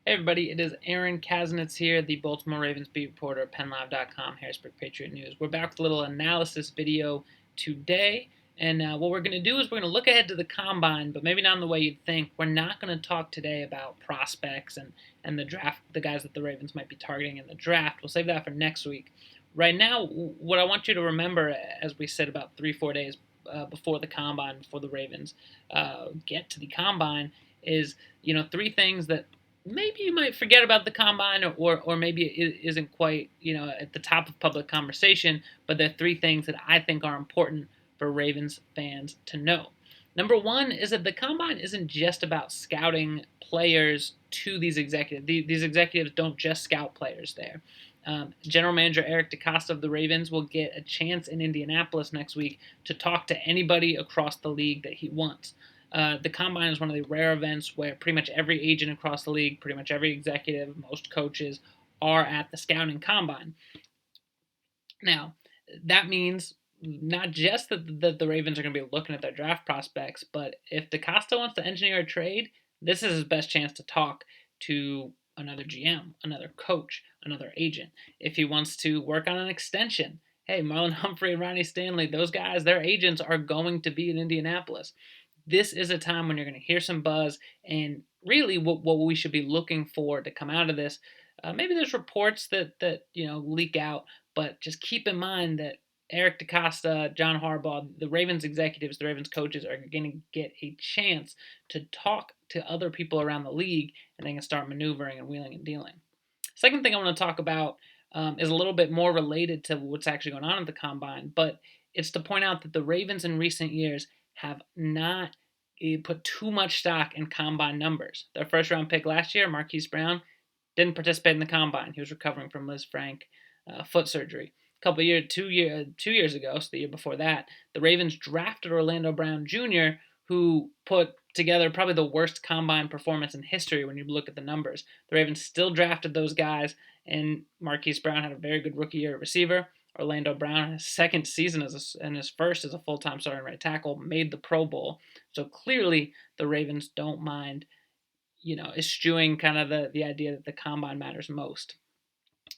Hey everybody, it is Aaron Kaznitz here, the Baltimore Ravens beat reporter at PennLive.com, Harrisburg Patriot News. We're back with a little analysis video today, and what we're going to do is we're going to look ahead to the Combine, but maybe not in the way you'd think. We're not going to talk today about prospects and the draft, the guys that the Ravens might be targeting in the draft. We'll save that for next week. Right now, what I want you to remember, as we said about 3-4 days before the Combine, before the Ravens get to the Combine, is three things that maybe you might forget about the combine, or maybe it isn't quite at the top of public conversation, but there are three things that I think are important for Ravens fans to know. Number one is that the combine isn't just about scouting players to these executives. These executives don't just scout players there. General Manager Eric DeCosta of the Ravens will get a chance in Indianapolis next week to talk to anybody across the league that he wants. The Combine is one of the rare events where pretty much every agent across the league, pretty much every executive, most coaches are at the scouting Combine. Now, that means not just that the Ravens are going to be looking at their draft prospects, but if DeCosta wants to engineer a trade, this is his best chance to talk to another GM, another coach, another agent. If he wants to work on an extension, hey, Marlon Humphrey and Ronnie Stanley, those guys, their agents are going to be in Indianapolis. This is a time when you're going to hear some buzz, and really what we should be looking for to come out of this. Maybe there's reports that leak out, but just keep in mind that Eric DeCosta, John Harbaugh, the Ravens executives, the Ravens coaches are going to get a chance to talk to other people around the league, and they can start maneuvering and wheeling and dealing. Second thing I want to talk about is a little bit more related to what's actually going on at the Combine, but it's to point out that the Ravens in recent years have not put too much stock in Combine numbers. Their first round pick last year, Marquise Brown, didn't participate in the Combine. He was recovering from Liz Frank foot surgery. A couple of years, 2 years ago, so the year before that, the Ravens drafted Orlando Brown Jr., who put together probably the worst combine performance in history when you look at the numbers. The Ravens still drafted those guys, and Marquise Brown had a very good rookie year at receiver. Orlando Brown, his second season and his first as a full-time starting right tackle, made the Pro Bowl. So clearly the Ravens don't mind, eschewing kind of the idea that the combine matters most.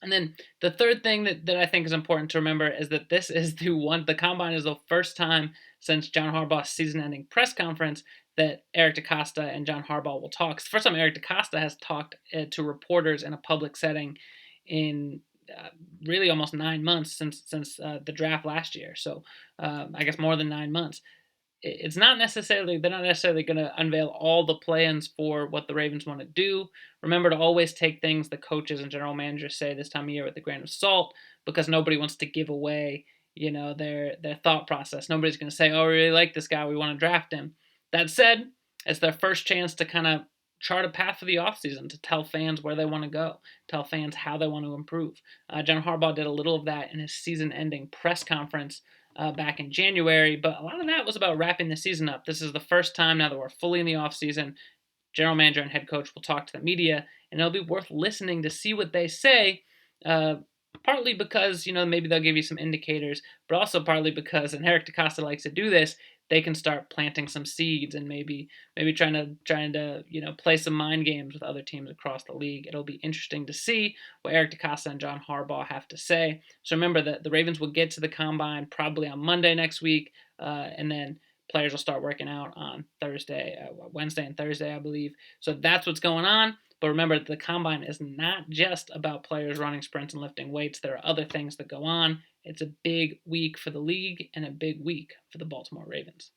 And then the third thing that I think is important to remember is that this is the combine is the first time since John Harbaugh's season-ending press conference that Eric DeCosta and John Harbaugh will talk. It's the first time Eric DeCosta has talked to reporters in a public setting in really almost 9 months since the draft last year. So I guess more than 9 months. They're not necessarily going to unveil all the plans for what the Ravens want to do. Remember to always take things the coaches and general managers say this time of year with a grain of salt, because nobody wants to give away, their thought process. Nobody's going to say, "Oh, we really like this guy, we want to draft him." That said, it's their first chance to kind of chart a path for the offseason, to tell fans where they want to go, tell fans how they want to improve. John Harbaugh did a little of that in his season-ending press conference back in January, but a lot of that was about wrapping the season up. This is the first time now that we're fully in the offseason. General manager and head coach will talk to the media, and it'll be worth listening to see what they say. Partly because maybe they'll give you some indicators, but also partly because, and Eric DeCosta likes to do this, they can start planting some seeds and maybe trying to play some mind games with other teams across the league. It'll be interesting to see what Eric DeCosta and John Harbaugh have to say. So remember that the Ravens will get to the combine probably on Monday next week, and then players will start working out on Wednesday and Thursday, I believe. So that's what's going on. But remember, the combine is not just about players running sprints and lifting weights. There are other things that go on. It's a big week for the league and a big week for the Baltimore Ravens.